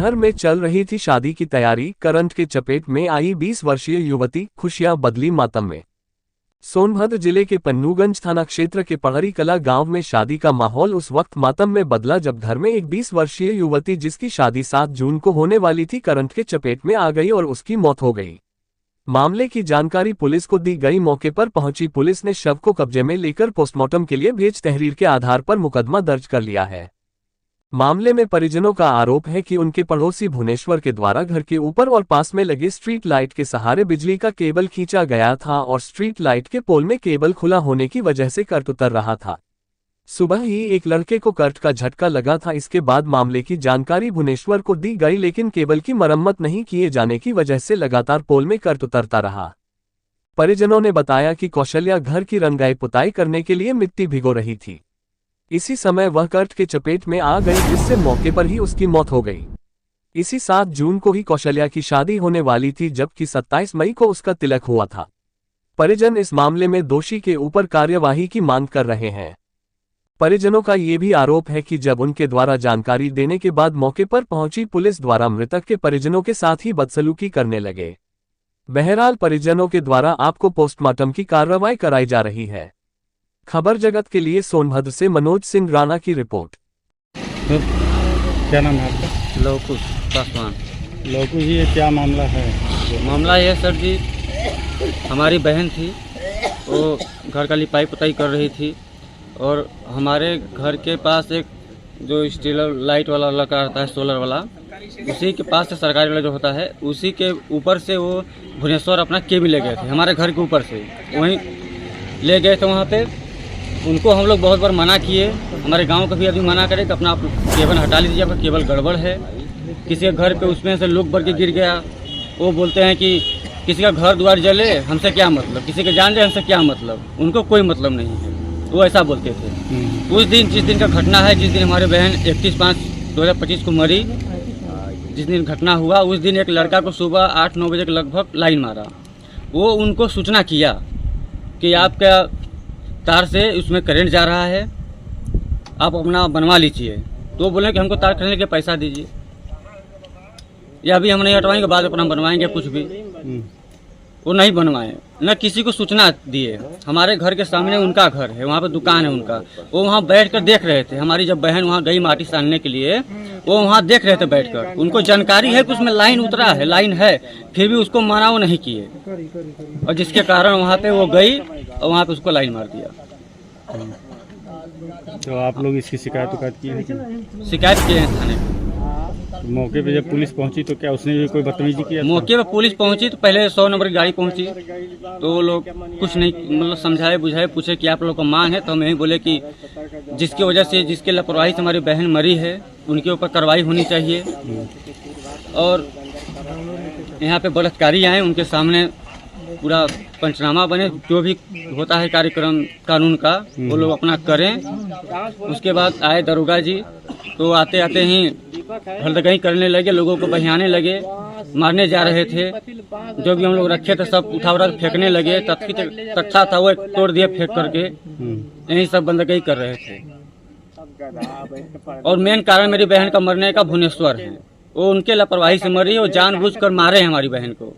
घर में चल रही थी शादी की तैयारी, करंट के चपेट में आई 20 वर्षीय युवती, खुशियां बदली मातम में। सोनभद्र जिले के पन्नूगंज थाना क्षेत्र के पहरी कला गांव में शादी का माहौल उस वक्त मातम में बदला जब घर में एक 20 वर्षीय युवती जिसकी शादी 7 जून को होने वाली थी, करंट के चपेट में आ गई और उसकी मौत हो गई। मामले की जानकारी पुलिस को दी गई। मौके पर पहुंची पुलिस ने शव को कब्जे में लेकर पोस्टमार्टम के लिए भेज तहरीर के आधार पर मुकदमा दर्ज कर लिया है। मामले में परिजनों का आरोप है कि उनके पड़ोसी भुवनेश्वर के द्वारा घर के ऊपर और पास में लगे स्ट्रीट लाइट के सहारे बिजली का केबल खींचा गया था और स्ट्रीट लाइट के पोल में केबल खुला होने की वजह से करंट उतर रहा था। सुबह ही एक लड़के को करंट का झटका लगा था। इसके बाद मामले की जानकारी भुवनेश्वर को दी गई, लेकिन केबल की मरम्मत नहीं किए जाने की वजह से लगातार पोल में करंट उतरता रहा। परिजनों ने बताया कि कौशल्या घर की रंगाई पुताई करने के लिए मिट्टी भिगो रही थी। इसी समय वह करंट के चपेट में आ गई, जिससे मौके पर ही उसकी मौत हो गई। इसी 7 जून को ही कौशल्या की शादी होने वाली थी, जबकि 27 मई को उसका तिलक हुआ था। परिजन इस मामले में दोषी के ऊपर कार्यवाही की मांग कर रहे हैं। परिजनों का ये भी आरोप है कि जब उनके द्वारा जानकारी देने के बाद मौके पर पहुंची पुलिस द्वारा मृतक के परिजनों के साथ ही बदसलूकी करने लगे। बहरहाल परिजनों के द्वारा आपको पोस्टमार्टम की कार्रवाई कराई जा रही है। खबर जगत के लिए सोनभद्र से मनोज सिंह राणा की रिपोर्ट। क्या नाम है आपका? लौकुश पासवान। लौकुश जी, ये क्या मामला है? मामला ये सर जी, हमारी बहन थी, वो घर का लिपाई पुताई कर रही थी और हमारे घर के पास एक जो स्टील लाइट वाला लगा रहता है, सोलर वाला, उसी के पास से सरकारी वाला जो होता है, उसी के ऊपर से वो भुवनेश्वर अपना केबल ले गए थे। हमारे घर के ऊपर से वहीं ले गए थे। वहाँ पे उनको हम लोग बहुत बार मना किए, हमारे गांव का भी आदमी मना करे कि अपना आप केबल हटा लीजिए, आपका केबल गड़बड़ है। किसी के घर पे उसमें से लोग बढ़ के गिर गया। वो बोलते हैं कि किसी का घर द्वार जले हमसे क्या मतलब, किसी के जान जाए हमसे क्या मतलब, उनको कोई मतलब नहीं है, वो ऐसा बोलते थे। उस दिन, जिस दिन का घटना है, जिस दिन हमारी बहन 31/5/2025 को मरी, जिस दिन घटना हुआ, उस दिन एक लड़का को सुबह 8-9 बजे के लगभग लाइन मारा। वो उनको सूचना किया कि आपका तार से उसमें करंट जा रहा है, आप अपना बनवा लीजिए। तो बोले कि हमको तार खरीदने के पैसा दीजिए, या अभी हम नहीं हटवाएंगे, बाद में अपना बनवाएंगे कुछ भी। वो नहीं बनवाए, न किसी को सूचना दिए। हमारे घर के सामने उनका घर है, वहाँ पे दुकान है उनका। वो वहाँ बैठ कर देख रहे थे। हमारी जब बहन वहाँ गई माटी सानने के लिए, वो वहाँ देख रहे थे बैठकर। उनको जानकारी है कि उसमें लाइन उतरा है, लाइन है, फिर भी उसको मना वो नहीं किए, और जिसके कारण वहाँ पे वो गई और वहाँ पे उसको लाइन मार दिया। तो आप लोग इसकी शिकायत की है? शिकायत किए हैं थाने में। तो मौके पे जब पुलिस पहुंची तो क्या उसने भी कोई बदतमीजी किया? मौके पे पुलिस पहुंची तो पहले 100 नंबर की गाड़ी पहुंची, तो वो लोग कुछ नहीं, मतलब समझाए बुझाए, पूछे कि आप लोगों को मांग है, तो हम यही बोले कि जिसकी वजह से, जिसके लापरवाही से हमारी बहन मरी है, उनके ऊपर कार्रवाई होनी चाहिए। और यहाँ पे बलात्कारी आए, उनके सामने पूरा पंचनामा बने, जो भी होता है कार्यक्रम कानून का वो लोग अपना करें। उसके बाद आए दरोगा जी, तो आते आते ही हल्दगई करने लगे, लोगों को बहियाने लगे, मारने जा रहे थे। जो भी हम लोग रखे थे सब उठा उठा फेंकने लगे। तख्ता था वो तोड़ दिए फेंक करके, यही सब बंदगी कर रहे थे। और मेन कारण मेरी बहन का मरने का भुवनेश्वर है, वो उनके लापरवाही से मरी, वो जानबूझकर मारे हमारी बहन को।